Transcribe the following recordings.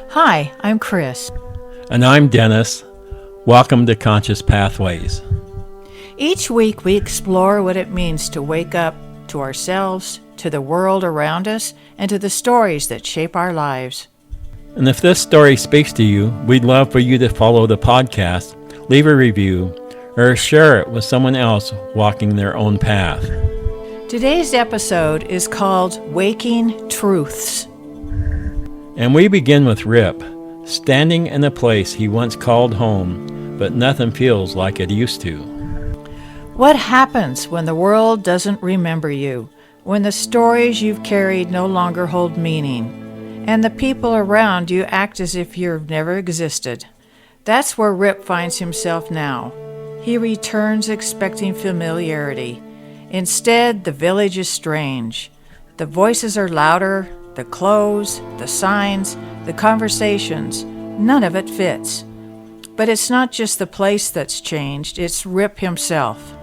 Hi, I'm Chris. And I'm Dennis. Welcome to Conscious Pathways. Each week we explore what it means to wake up to ourselves, to the world around us, and to the stories that shape our lives. And if this story speaks to you, we'd love for you to follow the podcast, leave a review, or share it with someone else walking their own path. Today's episode is called Waking Truths. And we begin with Rip, standing in a place he once called home, but nothing feels like it used to. What happens when the world doesn't remember you, when the stories you've carried no longer hold meaning, and the people around you act as if you've never existed? That's where Rip finds himself now. He returns expecting familiarity. Instead, the village is strange. The voices are louder, the clothes, the signs, the conversations. None of it fits. But it's not just the place that's changed, it's Rip himself.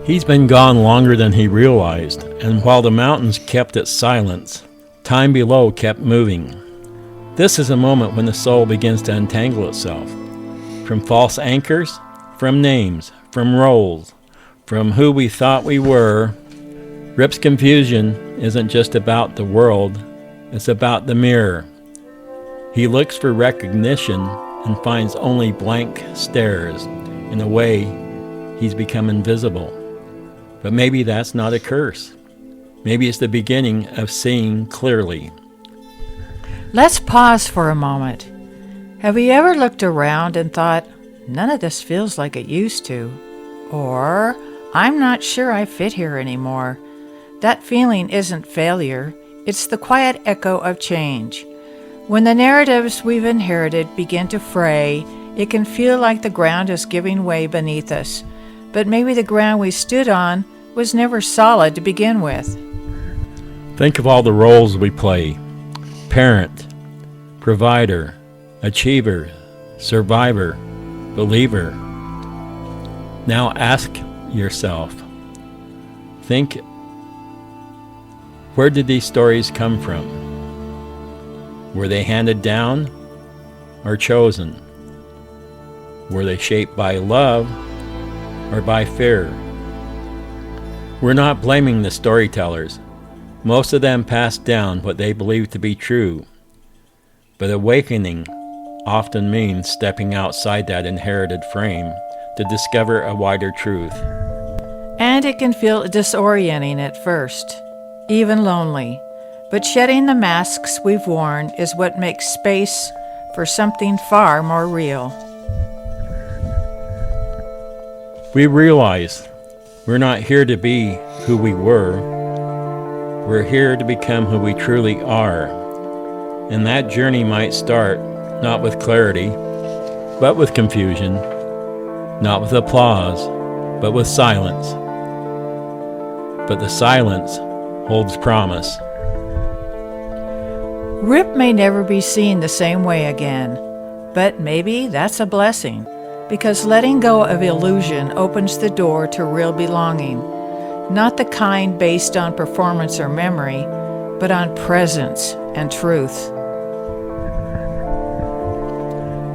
He's been gone longer than he realized, and while the mountains kept its silence, time below kept moving. This is a moment when the soul begins to untangle itself. From false anchors, from names, from roles, from who we thought we were. Rip's confusion isn't just about the world, it's about the mirror. He looks for recognition and finds only blank stares. In a way, he's become invisible. But maybe that's not a curse. Maybe it's the beginning of seeing clearly. Let's pause for a moment. Have you ever looked around and thought, none of this feels like it used to? Or, I'm not sure I fit here anymore. That feeling isn't failure, it's the quiet echo of change. When the narratives we've inherited begin to fray, it can feel like the ground is giving way beneath us. But maybe the ground we stood on was never solid to begin with. Think of all the roles we play: parent, provider, achiever, survivor, believer. Now ask yourself, think, where did these stories come from? Were they handed down or chosen? Were they shaped by love or by fear? We're not blaming the storytellers. Most of them passed down what they believed to be true. But awakening often means stepping outside that inherited frame to discover a wider truth. And it can feel disorienting at first, even lonely. But shedding the masks we've worn is what makes space for something far more real. We realize we're not here to be who we were. We're here to become who we truly are. And that journey might start not with clarity, but with confusion, not with applause, but with silence. But the silence holds promise. Rip may never be seen the same way again, but maybe that's a blessing, because letting go of illusion opens the door to real belonging, not the kind based on performance or memory, but on presence and truth.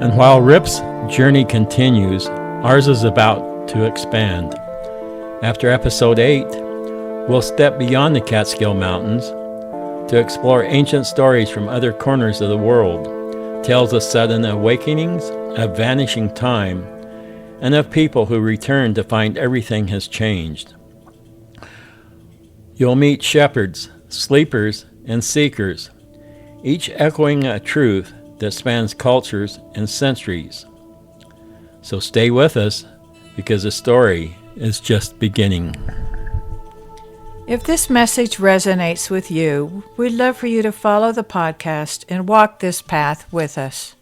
And while Rip's journey continues, ours is about to expand. After episode 8, we'll step beyond the Catskill Mountains to explore ancient stories from other corners of the world, tales of sudden awakenings, of vanishing time, and of people who return to find everything has changed. You'll meet shepherds, sleepers, and seekers, each echoing a truth that spans cultures and centuries. So stay with us, because the story is just beginning. If this message resonates with you, we'd love for you to follow the podcast and walk this path with us.